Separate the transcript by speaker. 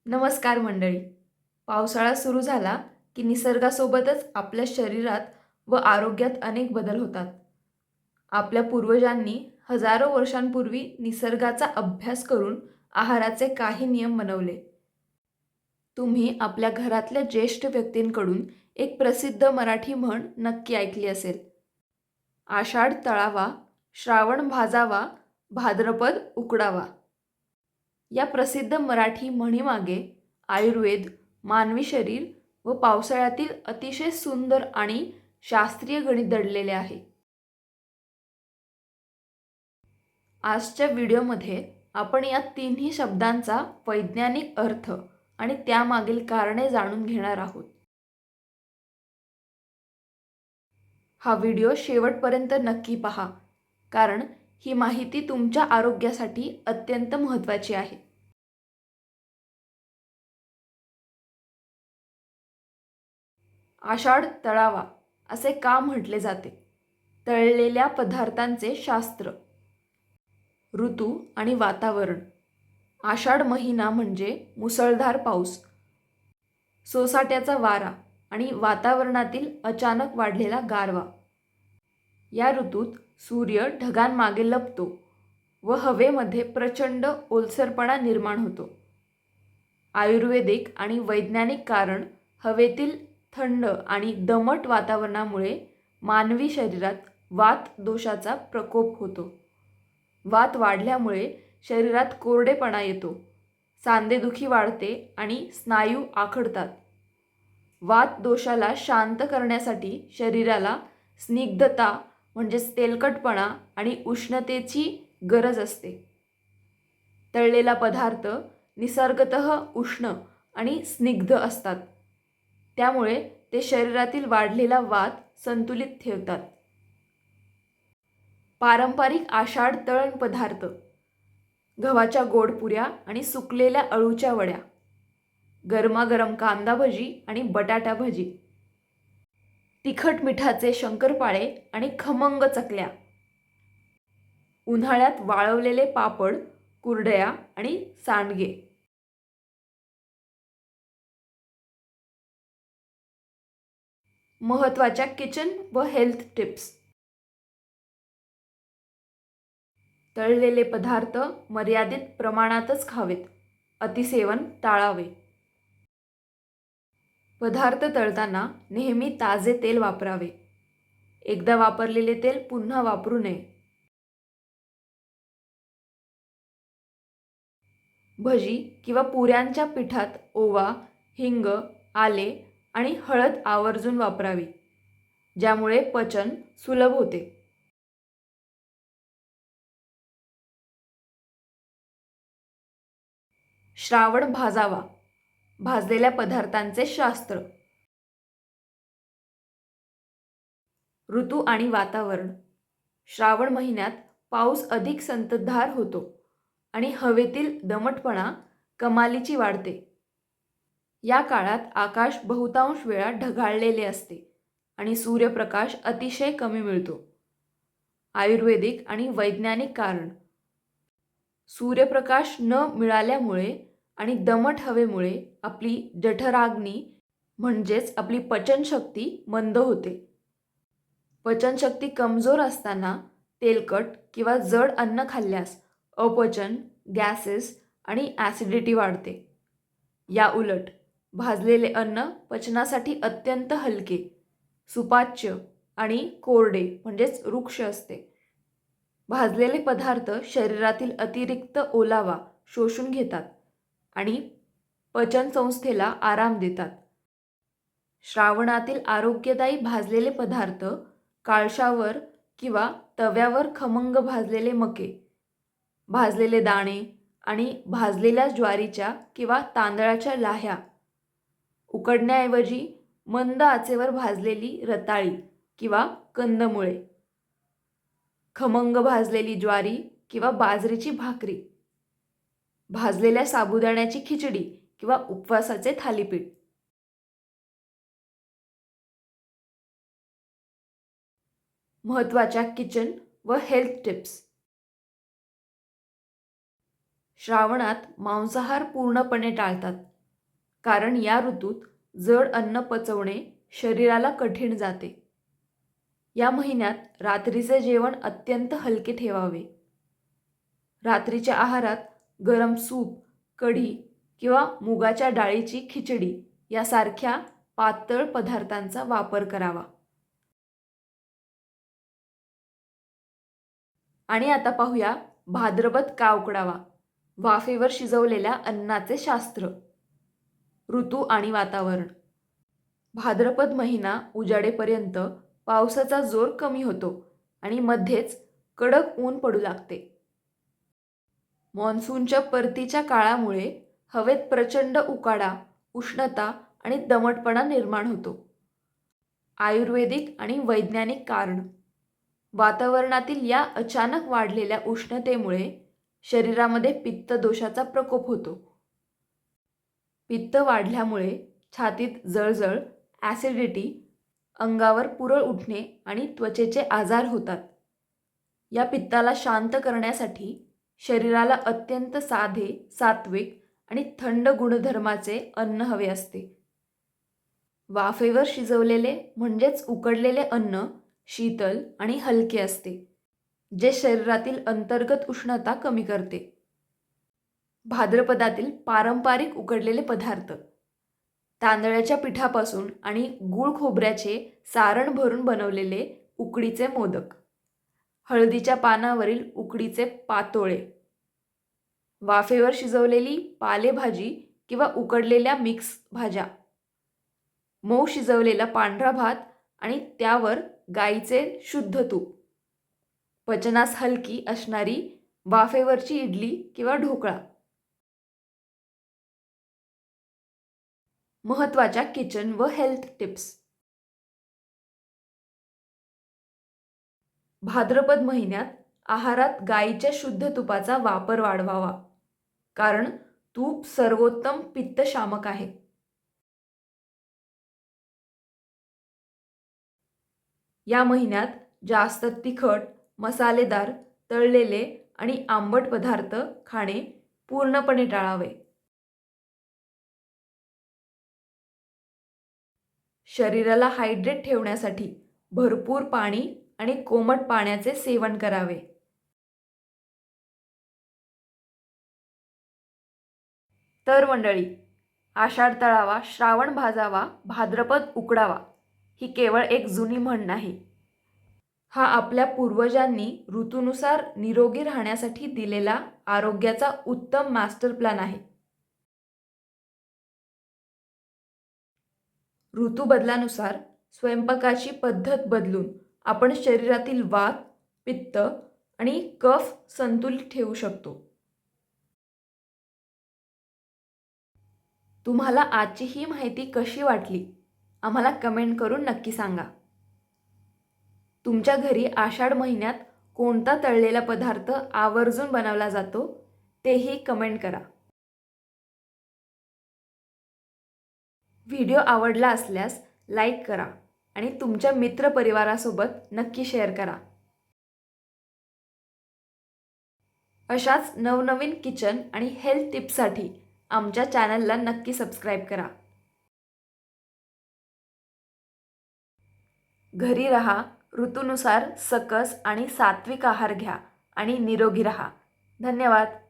Speaker 1: नमस्कार मंडळी. पावसाळा सुरू झाला की निसर्गासोबतच आपल्या शरीरात व आरोग्यात अनेक बदल होतात. आपल्या पूर्वजांनी हजारो वर्षांपूर्वी निसर्गाचा अभ्यास करून आहाराचे काही नियम बनवले. तुम्ही आपल्या घरातल्या ज्येष्ठ व्यक्तींकडून एक प्रसिद्ध मराठी म्हण नक्की ऐकली असेल. आषाढ तळावा, श्रावण भाजावा, भाद्रपद उकडावा. या प्रसिद्ध मराठी म्हणीमागे आयुर्वेद, मानवी शरीर व पावसाळ्यातील अतिशय सुंदर आणि शास्त्रीय गणित दडलेले आहे. आजच्या व्हिडिओमध्ये आपण या तिन्ही शब्दांचा वैज्ञानिक अर्थ आणि त्यामागील कारणे जाणून घेणार आहोत. हा व्हिडिओ शेवटपर्यंत नक्की पहा, कारण ही माहिती तुमच्या आरोग्यासाठी अत्यंत महत्त्वाची आहे. आषाढ तळावा असे का म्हटले जाते? तळलेल्या पदार्थांचे शास्त्र. ऋतू आणि वातावरण. आषाढ महिना म्हणजे मुसळधार पाऊस, सोसाट्याचा वारा आणि वातावरणातील अचानक वाढलेला गारवा. या ऋतूत सूर्य ढगांमागे लपतो व हवेमध्ये प्रचंड ओलसरपणा निर्माण होतो. आयुर्वेदिक आणि वैज्ञानिक कारण हवेतील थंड आणि दमट वातावरणामुळे मानवी शरीरात वात दोषाचा प्रकोप होतो. वात वाढल्यामुळे शरीरात कोरडेपणा येतो, सांधेदुखी वाढते आणि स्नायू आखडतात. वात दोषाला शांत करण्यासाठी शरीराला स्निग्धता म्हणजेच तेलकटपणा आणि उष्णतेची गरज असते. तळलेला पदार्थ निसर्गतः उष्ण आणि स्निग्ध असतात, त्यामुळे ते शरीरातील वाढलेला वात संतुलित ठेवतात. पारंपरिक आषाढ तळण पदार्थ: गव्हाच्या गोड पुऱ्या आणि सुकलेल्या अळूच्या वड्या, गरमागरम कांदा भजी आणि बटाटा भजी, तिखट मिठाचे शंकरपाळे आणि खमंग चकल्या, उन्हाळ्यात वाळवलेले पापड, कुरडया आणि सांडगे. महत्त्वाच्या किचन व हेल्थ टिप्स. तळलेले पदार्थ मर्यादित प्रमाणातच खावेत, अतिसेवन टाळावे. पदार्थ तळताना नेहमी ताजे तेल वापरावे. एकदा वापरलेले तेल पुन्हा वापरू नये. भजी किंवा पुऱ्यांच्या पिठात ओवा, हिंग, आले आणि हळद आवर्जून वापरावी, ज्यामुळे पचन सुलभ होते. श्रावण भाजावा, भाजलेल्या पदार्थांचे शास्त्र. ऋतू आणि वातावरण. श्रावण महिन्यात पाऊस अधिक संततधार होतो आणि हवेतील दमटपणा कमालीची वाढते. या काळात आकाश बहुतांश वेळा ढगाळलेले असते आणि सूर्यप्रकाश अतिशय कमी मिळतो. आयुर्वेदिक आणि वैज्ञानिक कारण. सूर्यप्रकाश न मिळाल्यामुळे आणि दमट हवेमुळे आपली जठराग्नी म्हणजेच आपली पचनशक्ती मंद होते. पचनशक्ती कमजोर असताना तेलकट किंवा जड अन्न खाल्ल्यास अपचन, गॅसेस आणि ॲसिडिटी वाढते. या उलट भाजलेले अन्न पचनासाठी अत्यंत हलके, सुपाच्य आणि कोरडे म्हणजेच रुक्ष असते. भाजलेले पदार्थ शरीरातील अतिरिक्त ओलावा शोषून घेतात आणि पचनसंस्थेला आराम देतात. श्रावणातील आरोग्यदायी भाजलेले पदार्थ: काळशावर किंवा तव्यावर खमंग भाजलेले मके, भाजलेले दाणे आणि भाजलेल्या ज्वारीच्या किंवा तांदळाच्या लाह्या, उकडण्याऐवजी मंद आचेवर भाजलेली रताळी किंवा कंदमुळे, खमंग भाजलेली ज्वारी किंवा बाजरीची भाकरी, भाजलेल्या साबुदाण्याची खिचडी किंवा उपवासाचे थालीपीठ. महत्त्वाच्या किचन व हेल्थ टिप्स. श्रावणात मांसाहार पूर्णपणे टाळतात. कारण या ऋतूत जड अन्न पचवणे शरीराला कठीण जाते. या महिन्यात रात्रीचे जेवण अत्यंत हलके ठेवावे. रात्रीच्या आहारात गरम सूप, कढी किंवा मुगाच्या डाळीची खिचडी यासारख्या पातळ पदार्थांचा वापर करावा. आणि आता पाहूया भाद्रपद का उकडावा. वाफेवर शिजवलेल्या अन्नाचे शास्त्र. ऋतू आणि वातावरण. भाद्रपद महिना उजाडेपर्यंत पावसाचा जोर कमी होतो आणि मध्येच कडक ऊन पडू लागते. मॉन्सूनच्या परतीच्या काळामुळे हवेत प्रचंड उकाडा, उष्णता आणि दमटपणा निर्माण होतो. आयुर्वेदिक आणि वैज्ञानिक कारण. वातावरणातील या अचानक वाढलेल्या उष्णतेमुळे शरीरामध्ये पित्त दोषाचा प्रकोप होतो. पित्त वाढल्यामुळे छातीत जळजळ, ॲसिडिटी, अंगावर पुरळ उठणे आणि त्वचेचे आजार होतात. या पित्ताला शांत करण्यासाठी शरीराला अत्यंत साधे, सात्विक आणि थंड गुणधर्माचे अन्न हवे असते. वाफेवर शिजवलेले म्हणजेच उकडलेले अन्न शीतल आणि हलके असते, जे शरीरातील अंतर्गत उष्णता कमी करते. भाद्रपदातील पारंपरिक उकडलेले पदार्थ. तांदळाच्या पिठापासून आणि गूळ खोबऱ्याचे सारण भरून बनवलेले उकडीचे मोदक. हळदीच्या पानावरील उकडीचे पातोळे. वाफेवर शिजवलेली पालेभाजी किंवा उकडलेल्या मिक्स भाज्या. मऊ शिजवलेला पांढरा भात आणि त्यावर गाईचे शुद्ध तूप. पचनास हलकी असणारी वाफेवरची इडली किंवा ढोकळा. महत्त्वाच्या किचन व हेल्थ टिप्स. भाद्रपद महिन्यात आहारात गाईच्या शुद्ध तुपाचा वापर वाढवावा, कारण तूप सर्वोत्तम पित्तशामक आहे. या महिन्यात जास्त तिखट, मसालेदार, तळलेले आणि आंबट पदार्थ खाणे पूर्णपणे टाळावे. शरीराला हायड्रेट ठेवण्यासाठी भरपूर पाणी आणि कोमट पाण्याचे सेवन करावे. तर मंडळी, आषाढ तळावा, श्रावण भाजावा, भाद्रपद उकडावा ही केवळ एक जुनी म्हण नाही. हा आपल्या पूर्वजांनी ऋतूनुसार निरोगी राहण्यासाठी दिलेला आरोग्याचा उत्तम मास्टर प्लॅन आहे. ऋतू बदलानुसार स्वयंपाकाची पद्धत बदलून आपण शरीरातील वात, पित्त आणि कफ संतुलित ठेवू शकतो. तुम्हाला आजची ही माहिती कशी वाटली आम्हाला कमेंट करून नक्की सांगा. तुमच्या घरी आषाढ महिन्यात कोणता तळलेला पदार्थ आवर्जून बनवला जातो तेही कमेंट करा. व्हिडिओ आवडला असल्यास लाईक करा आणि तुमच्या मित्रपरिवारासोबत नक्की शेअर करा. अशाच नवनवीन किचन आणि हेल्थ टिप्ससाठी आमच्या चॅनलला नक्की सबस्क्राईब करा. घरी राहा, ऋतूनुसार सकस आणि सात्विक आहार घ्या आणि निरोगी राहा. धन्यवाद.